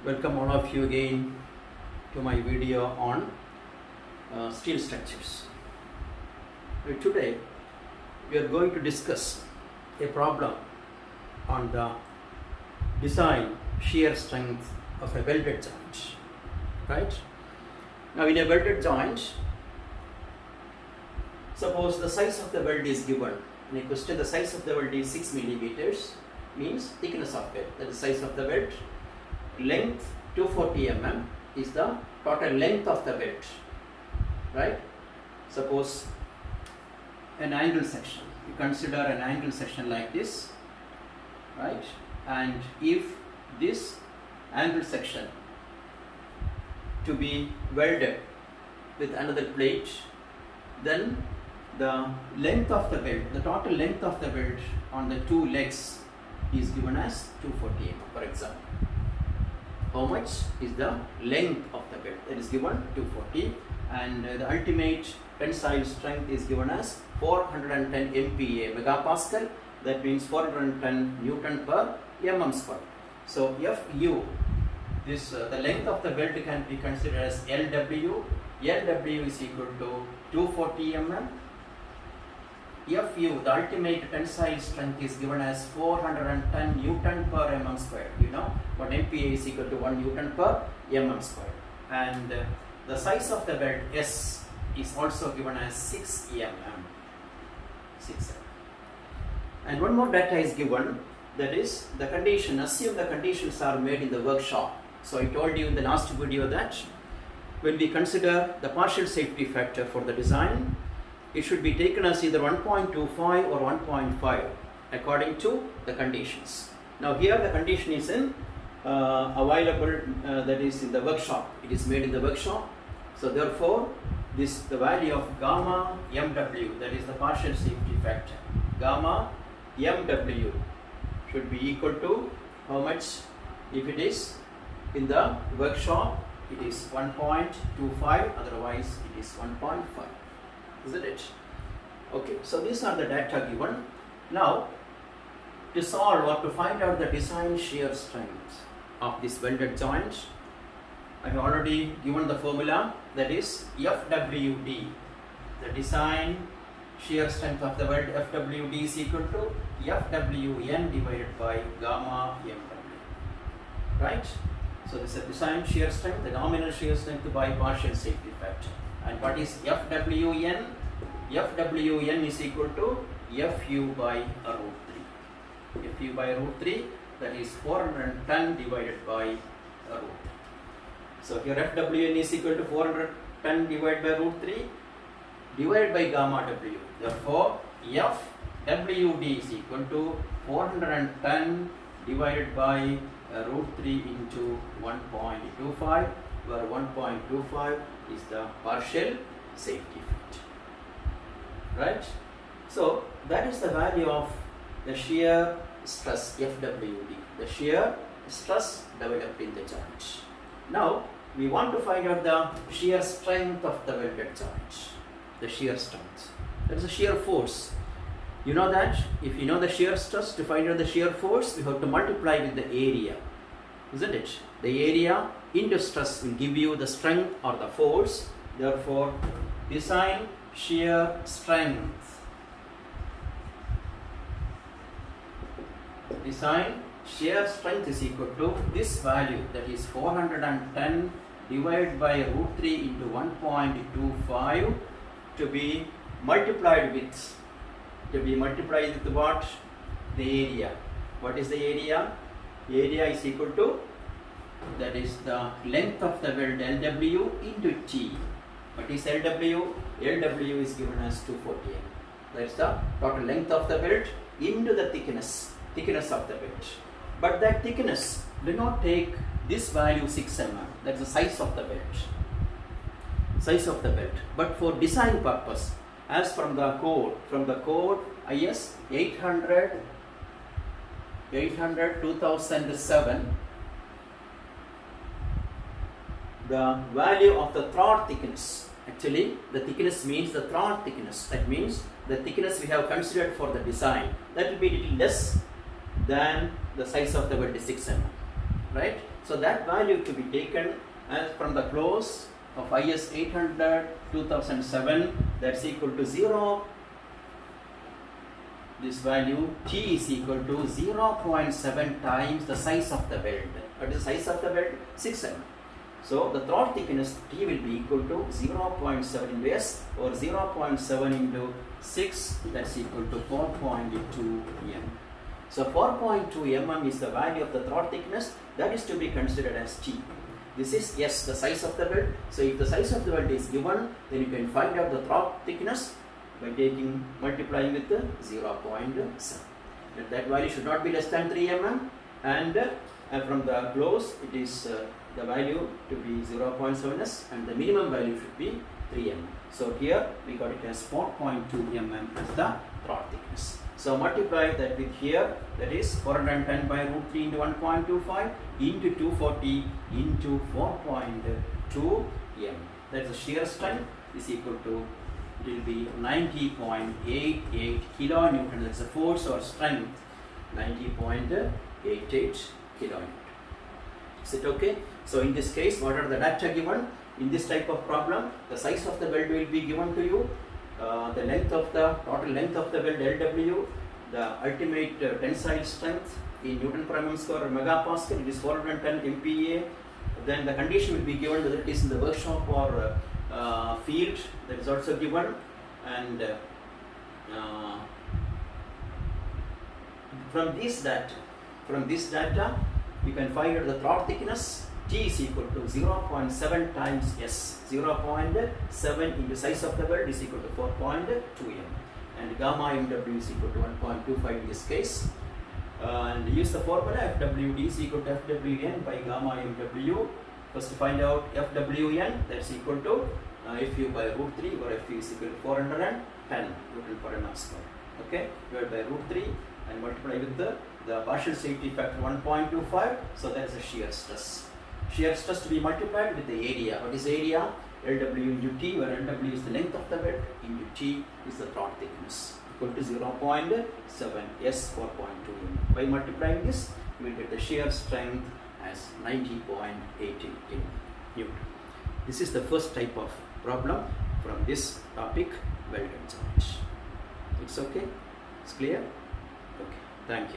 Welcome all of you again to my video on steel structures. Today we are going to discuss a problem on the design shear strength of a welded joint. Right? Now in a welded joint, suppose the size of the weld is given. In a question, the size of the weld is 6 millimeters, means thickness of weld, that is size of the weld. Length 240 mm is the total length of the weld, right? Suppose an angle section, you consider an angle section like this, right? And if this angle section to be welded with another plate, then the length of the weld, the total length of the weld on the two legs is given as 240 mm, for example. How much is the length of the weld? That is given 240, and the ultimate tensile strength is given as 410 MPa, megapascal. That means 410 Newton per mm square. So Fu, this the length of the weld can be considered as Lw. Lw is equal to 240 mm. Fu, the ultimate tensile strength, is given as 410 Newton per mm square. You know what MPa is equal to 1 Newton per mm square. And the size of the weld S is also given as 6 mm. 6 mm. And one more data is given, that is the condition. Assume the conditions are made in the workshop. So I told you in the last video that when we consider the partial safety factor for the design, it should be taken as either 1.25 or 1.5 according to the conditions. Now here the condition is in available, that is in the workshop. It is made in the workshop. So therefore the value of gamma mw, that is the partial safety factor, gamma mw should be equal to how much? If it is in the workshop, it is 1.25, otherwise it is 1.5. Isn't it? Okay, so these are the data given. Now, to solve or to find out the design shear strength of this welded joint, I have already given the formula, that is FWD. The design shear strength of the weld, FWD, is equal to FWN divided by gamma mw. Right? So this is the design shear strength, the nominal shear strength by partial safety factor. And what is FWN? FWN is equal to Fu by root 3. Fu by root 3, that is 410 divided by root 3. So here FWN is equal to 410 divided by root 3 divided by gamma W. Therefore, FWD is equal to 410 divided by root 3 into 1.25, where 1.25 is the partial safety factor. Right? So that is the value of the shear stress, FWD, the shear stress developed in the joint. Now we want to find out the shear strength of the welded joint. The shear strength, that is the shear force. You know that if you know the shear stress, to find out the shear force, we have to multiply with the area, isn't it? The area into stress will give you the strength or the force. Therefore, design shear strength. Design shear strength is equal to this value, that is 410 divided by root 3 into 1.25 to be multiplied with what? The area. What is the area? Area is equal to, that is the length of the weld, Lw, into T. What is Lw? Lw is given as 240 mm. That is the total length of the weld into the thickness of the weld. But that thickness, do not take this value 6 mm. That is the size of the weld. Size of the weld. But for design purpose, as from the code IS 800 2007, the value of the throat thickness, actually the thickness means the throat thickness, that means the thickness we have considered for the design, that will be little less than the size of the weld is 6 mm. right? So that value to be taken as from the close of IS 800 2007, that's equal to 0. This value T is equal to 0.7 times the size of the weld. What is the size of the weld? 6 mm. So the throat thickness T will be equal to 0.7 into S, or 0.7 into 6, that's equal to 4.2 mm. So 4.2 mm is the value of the throat thickness that is to be considered as T. This is S, the size of the weld. So if the size of the weld is given, then you can find out the throat thickness by multiplying with the 0.7. That value should not be less than 3 mm, and from the close it is the value to be 0.7s, and the minimum value should be 3 mm. So here we got it as 4.2 mm as the throat thickness. So multiply that with here, that is 410 by root 3 into 1.25 into 240 into 4.2 mm. That's the shear strength is equal to, it will be 90.88 kilonewton. That's the force or strength, 90.88 kilonewton. Is it okay? So in this case, what are the data given? In this type of problem, the size of the weld will be given to you, the length of the total length of the weld LW, the ultimate tensile strength in Newton per mm square or megapascal, it is 410 MPa. Then the condition will be given, whether it is in the workshop or field, that is also given. And from this data, you can find out the throat thickness. T is equal to 0.7 times S. 0.7 into size of the weld is equal to 4.2 mm. And gamma MW is equal to 1.25 in this case. And use the formula FWD is equal to FWN by gamma MW. First find out FWN, that's equal to FU by root 3, or FU is equal to 410 Newton per mm square. Okay, divided by root 3 and multiply with the partial safety factor 1.25. So that is the shear stress. Shear stress to be multiplied with the area. What is area? LW into T, where LW is the length of the weld, into T is the throat thickness, equal to 0.7 S 4.2 mm. By multiplying this, you will get the shear strength as 90.80 Newton. This is the first type of problem from this topic, welded joint. It's okay? It's clear? Okay, thank you.